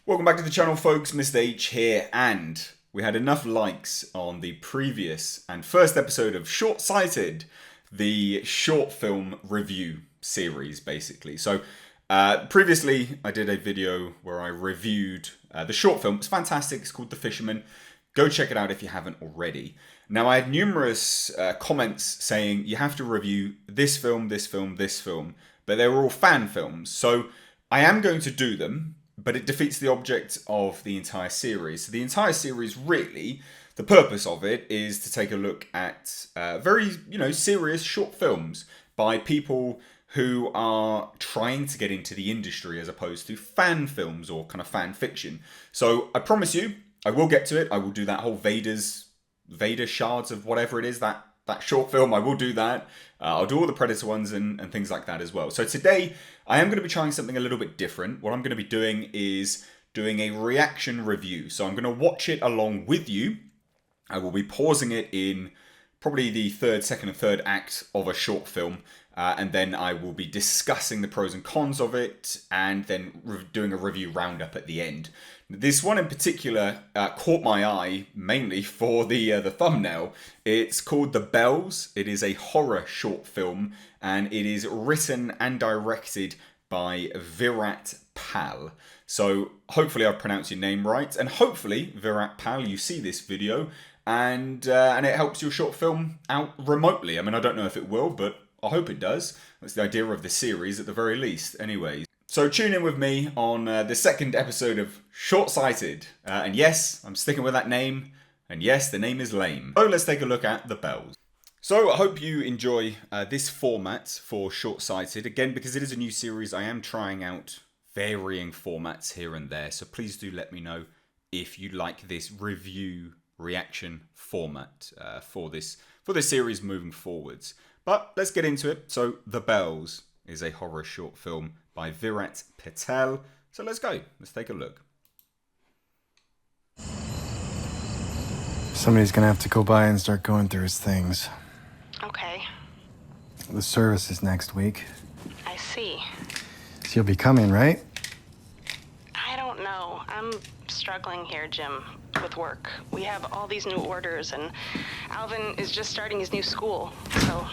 Welcome back to the channel, folks. Mr. H here, and we had enough likes on the previous and first episode of Short-Sighted, the short film review series, basically. So, previously I did a video where I reviewed the short film. It's fantastic. It's called The Fisherman. Go check it out if you haven't already. Now, I had numerous comments saying you have to review this film, this film, this film, but they were all fan films. So, I am going to do them, but it defeats the object of the entire series. So the entire series, really, the purpose of it is to take a look at very, serious short films by people who are trying to get into the industry as opposed to fan films or kind of fan fiction. So I promise you, I will get to it. I will do that whole Vader shards of whatever it is, that short film. I will do that. I'll do all the Predator ones and things like that as well. So today, I am going to be trying something a little bit different. What I'm going to be doing is doing a reaction review. So I'm going to watch it along with you. I will be pausing it in probably the second and third act of a short film. And then I will be discussing the pros and cons of it and then doing a review roundup at the end. This one in particular caught my eye mainly for the thumbnail. It's called The Bells. It is a horror short film and it is written and directed by Virat Pal. So hopefully I've pronounced your name right, and hopefully Virat Pal, you see this video and it helps your short film out remotely. I mean, I don't know if it will, but I hope it does. That's the idea of the series at the very least. Anyways, so tune in with me on the second episode of Short-Sighted. And yes, I'm sticking with that name. And yes, the name is lame. So let's take a look at The Bells. So I hope you enjoy this format for Short-Sighted. Again, because it is a new series, I am trying out varying formats here and there. So please do let me know if you like this review reaction format for this series moving forwards. But let's get into it. So The Bells is a horror short film by Virat Patel. So let's go. Let's take a look. Somebody's gonna have to go by and start going through his things. Okay. The service is next week. I see. So you'll be coming, right? I don't know. I'm struggling here, Jim, with work. We have all these new orders, and Alvin is just starting his new school, so...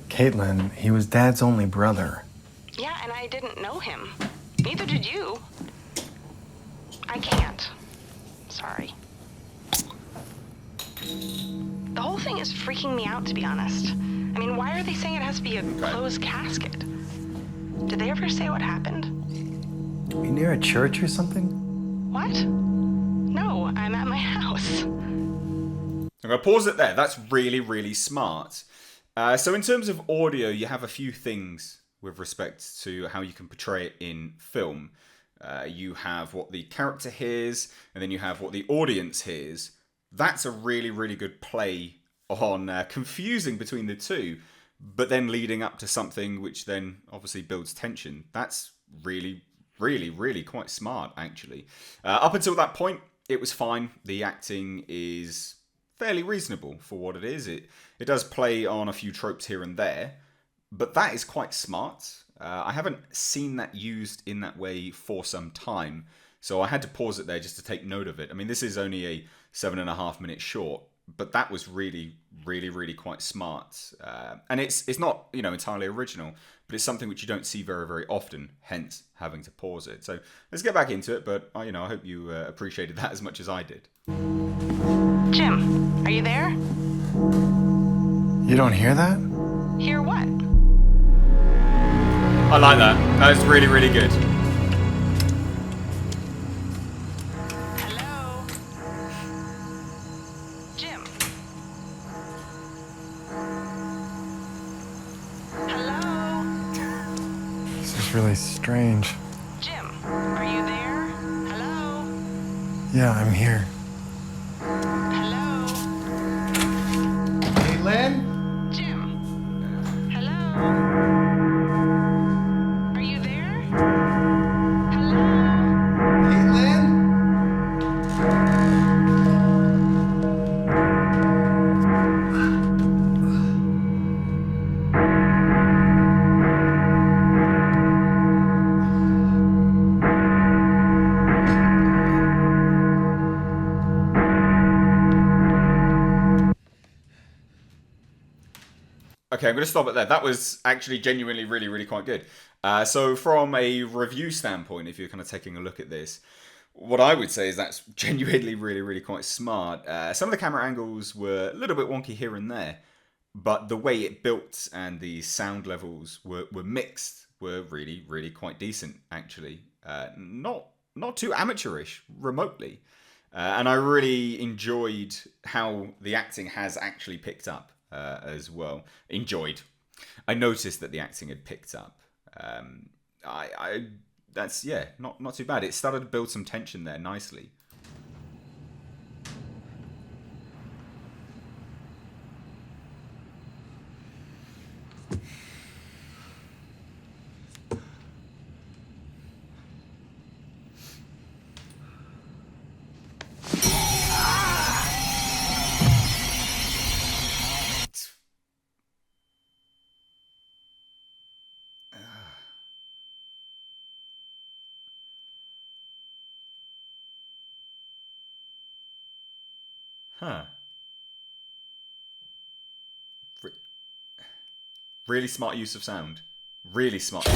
Caitlin, he was Dad's only brother. Yeah, and I didn't know him. Neither did you. I can't. Sorry. The whole thing is freaking me out, to be honest. I mean, why are they saying it has to be a closed casket? Did they ever say what happened? Are you near a church or something? What? No, I'm at my house. I'm going to pause it there. That's really, really smart. So in terms of audio, you have a few things with respect to how you can portray it in film. You have what the character hears, and then you have what the audience hears. That's a really, really good play on confusing between the two, but then leading up to something which then obviously builds tension. That's really, really, really quite smart, actually. Up until that point, it was fine. The acting is fairly reasonable for what it is. It does play on a few tropes here and there, but that is quite smart. I haven't seen that used in that way for some time, so I had to pause it there just to take note of it. I mean, this is only a 7.5 minute short, but that was really, really, really quite smart. And it's not, entirely original, but it's something which you don't see very, very often, hence having to pause it. So let's get back into it, but, I hope you appreciated that as much as I did. Jim, are you there? You don't hear that? Hear what? I like that. That is really, really good. Hello? Jim? Hello? This is really strange. Jim, are you there? Hello? Yeah, I'm here. Hello? Caitlin? Jim? Hello? Are you there? Hello? Caitlin? Okay, I'm going to stop it there. That was actually genuinely really, really quite good. So from a review standpoint, if you're kind of taking a look at this, what I would say is that's genuinely really, really quite smart. Some of the camera angles were a little bit wonky here and there, but the way it built and the sound levels were mixed were really, really quite decent, actually. Not too amateurish, remotely. And I really enjoyed how the acting has actually picked up as well. Enjoyed. I noticed that the acting had picked up. That's not too bad. It started to build some tension there nicely. Huh. Really smart use of sound. Really smart.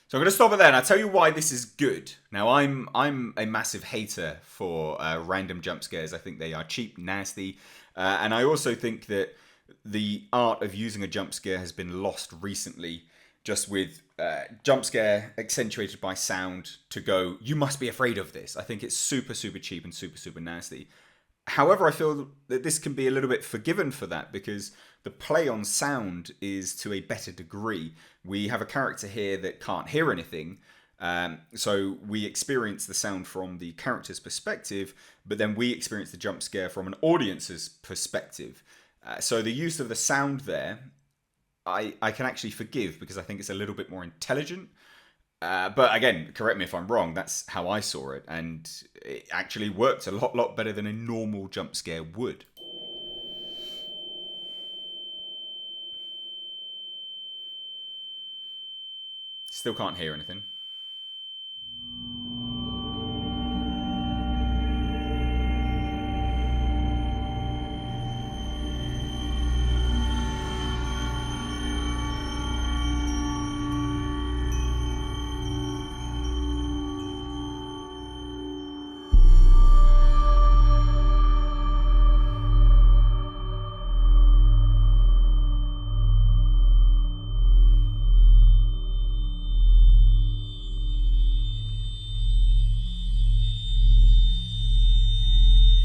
So I'm going to stop it there, and I'll tell you why this is good. Now, I'm a massive hater for random jump scares. I think they are cheap, nasty, and I also think that the art of using a jump scare has been lost recently, just with jump scare accentuated by sound to go, you must be afraid of this. I think it's super, super cheap and super, super nasty. However, I feel that this can be a little bit forgiven for that because the play on sound is to a better degree. We have a character here that can't hear anything, so we experience the sound from the character's perspective, but then we experience the jump scare from an audience's perspective. So the use of the sound there, I can actually forgive because I think it's a little bit more intelligent. But again, correct me if I'm wrong, that's how I saw it, and it actually worked a lot better than a normal jump scare would. Still can't hear anything.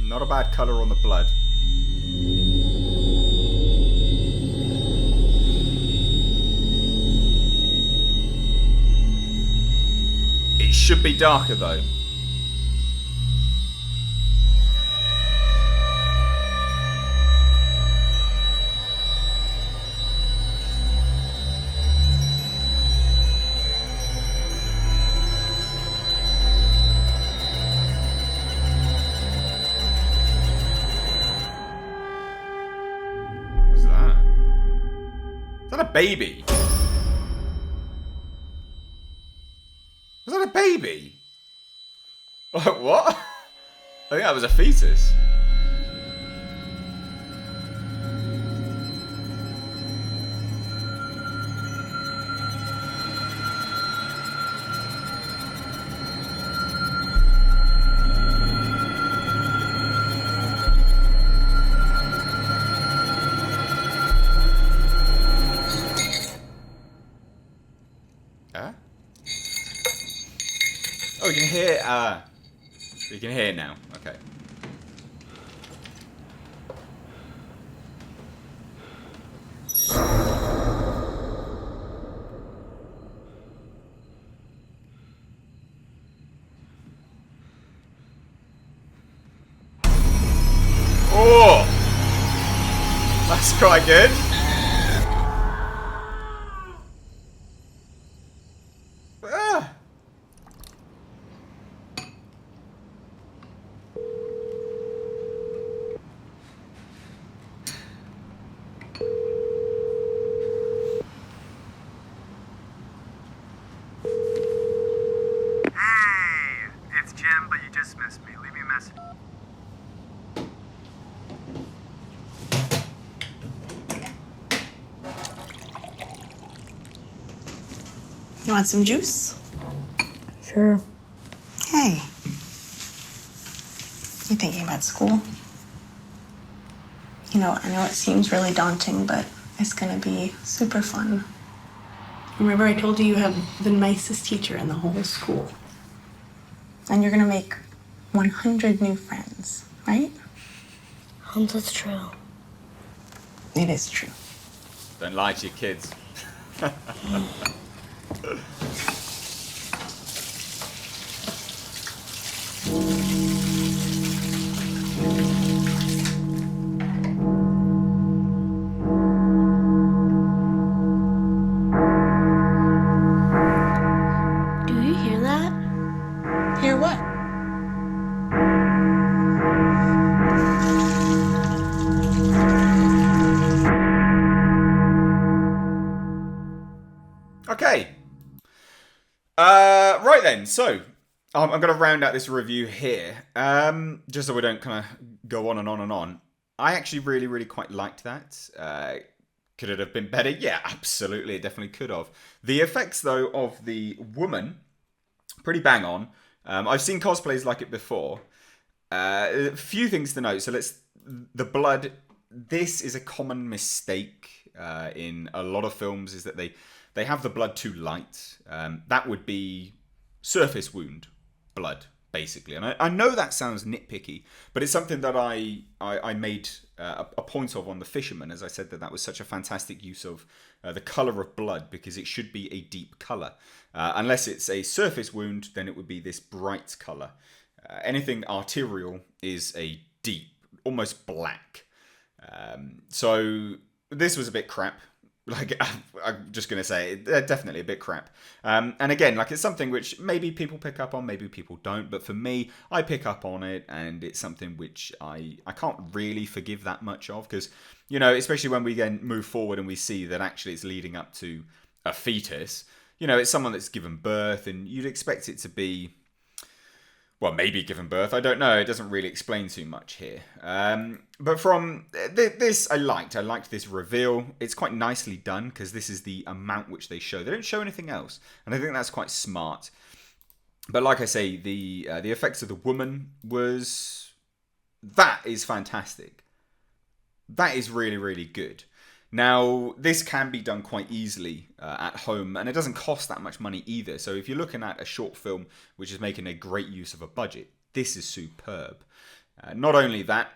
Not a bad colour on the blood. It should be darker though. What's that? Is that a baby? Was that a baby? What? I think that was a fetus. Huh? Oh, you can hear. You can hear now. Okay. quite good. Ah. Hey, it's Jim, but you just missed me. Leave me a message. You want some juice? Sure. Hey. You thinking about school? You know, I know it seems really daunting, but it's gonna be super fun. Remember I told you you have the nicest teacher in the whole school. And you're gonna make 100 new friends, right? That's true. It is true. Don't lie to your kids. Do you hear that? Hear what? Okay. Right then. So I'm going to round out this review here, just so we don't kind of go on and on and on. I actually really, really quite liked that. Could it have been better? Yeah, absolutely. It definitely could have. The effects, though, of the woman, pretty bang on. I've seen cosplays like it before. A few things to note. So the blood. This is a common mistake in a lot of films, is that they have the blood too light. That would be surface wound blood, basically. And I know that sounds nitpicky, but it's something that I made a point of on The Fisherman, as I said that was such a fantastic use of the colour of blood, because it should be a deep colour. Unless it's a surface wound, then it would be this bright colour. Anything arterial is a deep, almost black. So this was a bit crap. Like, I'm just going to say, definitely a bit crap. And again, like, it's something which maybe people pick up on, maybe people don't. But for me, I pick up on it, and it's something which I can't really forgive that much of. Because, you know, especially when we then move forward and we see that actually it's leading up to a fetus. You know, it's someone that's given birth, and you'd expect it to be... well, maybe given birth. I don't know. It doesn't really explain too much here. But from this, I liked. I liked this reveal. It's quite nicely done, because this is the amount which they show. They don't show anything else, and I think that's quite smart. But like I say, the effects of the woman that is fantastic. That is really, really good. Now, this can be done quite easily at home, and it doesn't cost that much money either. So if you're looking at a short film which is making a great use of a budget, this is superb. Not only that,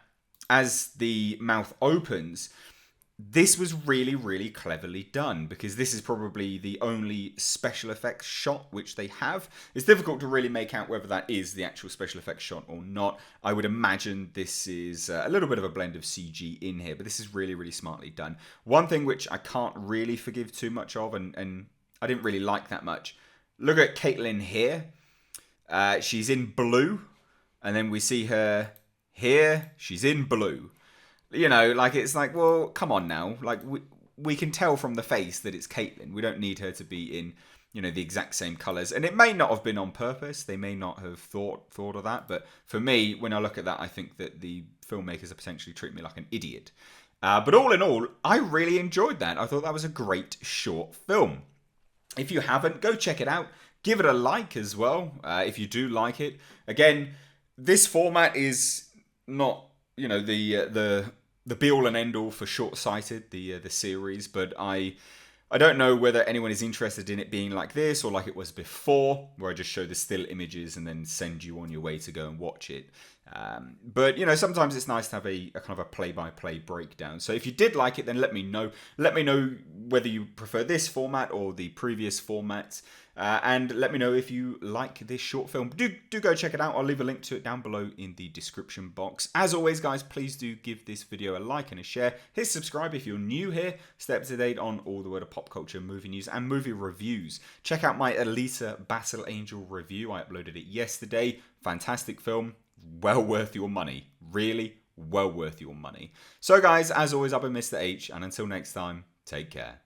as the mouth opens, this was really, really cleverly done, because this is probably the only special effects shot which they have. It's difficult to really make out whether that is the actual special effects shot or not. I would imagine this is a little bit of a blend of CG in here, but this is really, really smartly done. One thing which I can't really forgive too much of, and I didn't really like that much. Look at Caitlin here. She's in blue, and then we see her here. She's in blue. You know, like, it's like, well, come on now. Like, we can tell from the face that it's Caitlin. We don't need her to be in, you know, the exact same colours. And it may not have been on purpose. They may not have thought of that. But for me, when I look at that, I think that the filmmakers are potentially treating me like an idiot. But all in all, I really enjoyed that. I thought that was a great short film. If you haven't, go check it out. Give it a like as well, if you do like it. Again, this format is not, you know, the be all and end all for Short-Sighted, the series, but I don't know whether anyone is interested in it being like this or like it was before, where I just show the still images and then send you on your way to go and watch it. But, you know, sometimes it's nice to have a kind of a play-by-play breakdown. So if you did like it, then let me know. Let me know whether you prefer this format or the previous format. And let me know if you like this short film. Do go check it out. I'll leave a link to it down below in the description box. As always, guys, please do give this video a like and a share. Hit subscribe if you're new here. Stay up to date on all the world of pop culture, movie news, and movie reviews. Check out my Alita Battle Angel review. I uploaded it yesterday. Fantastic film. Well worth your money. Really well worth your money. So, guys, as always, I've been Mr. H, and until next time, take care.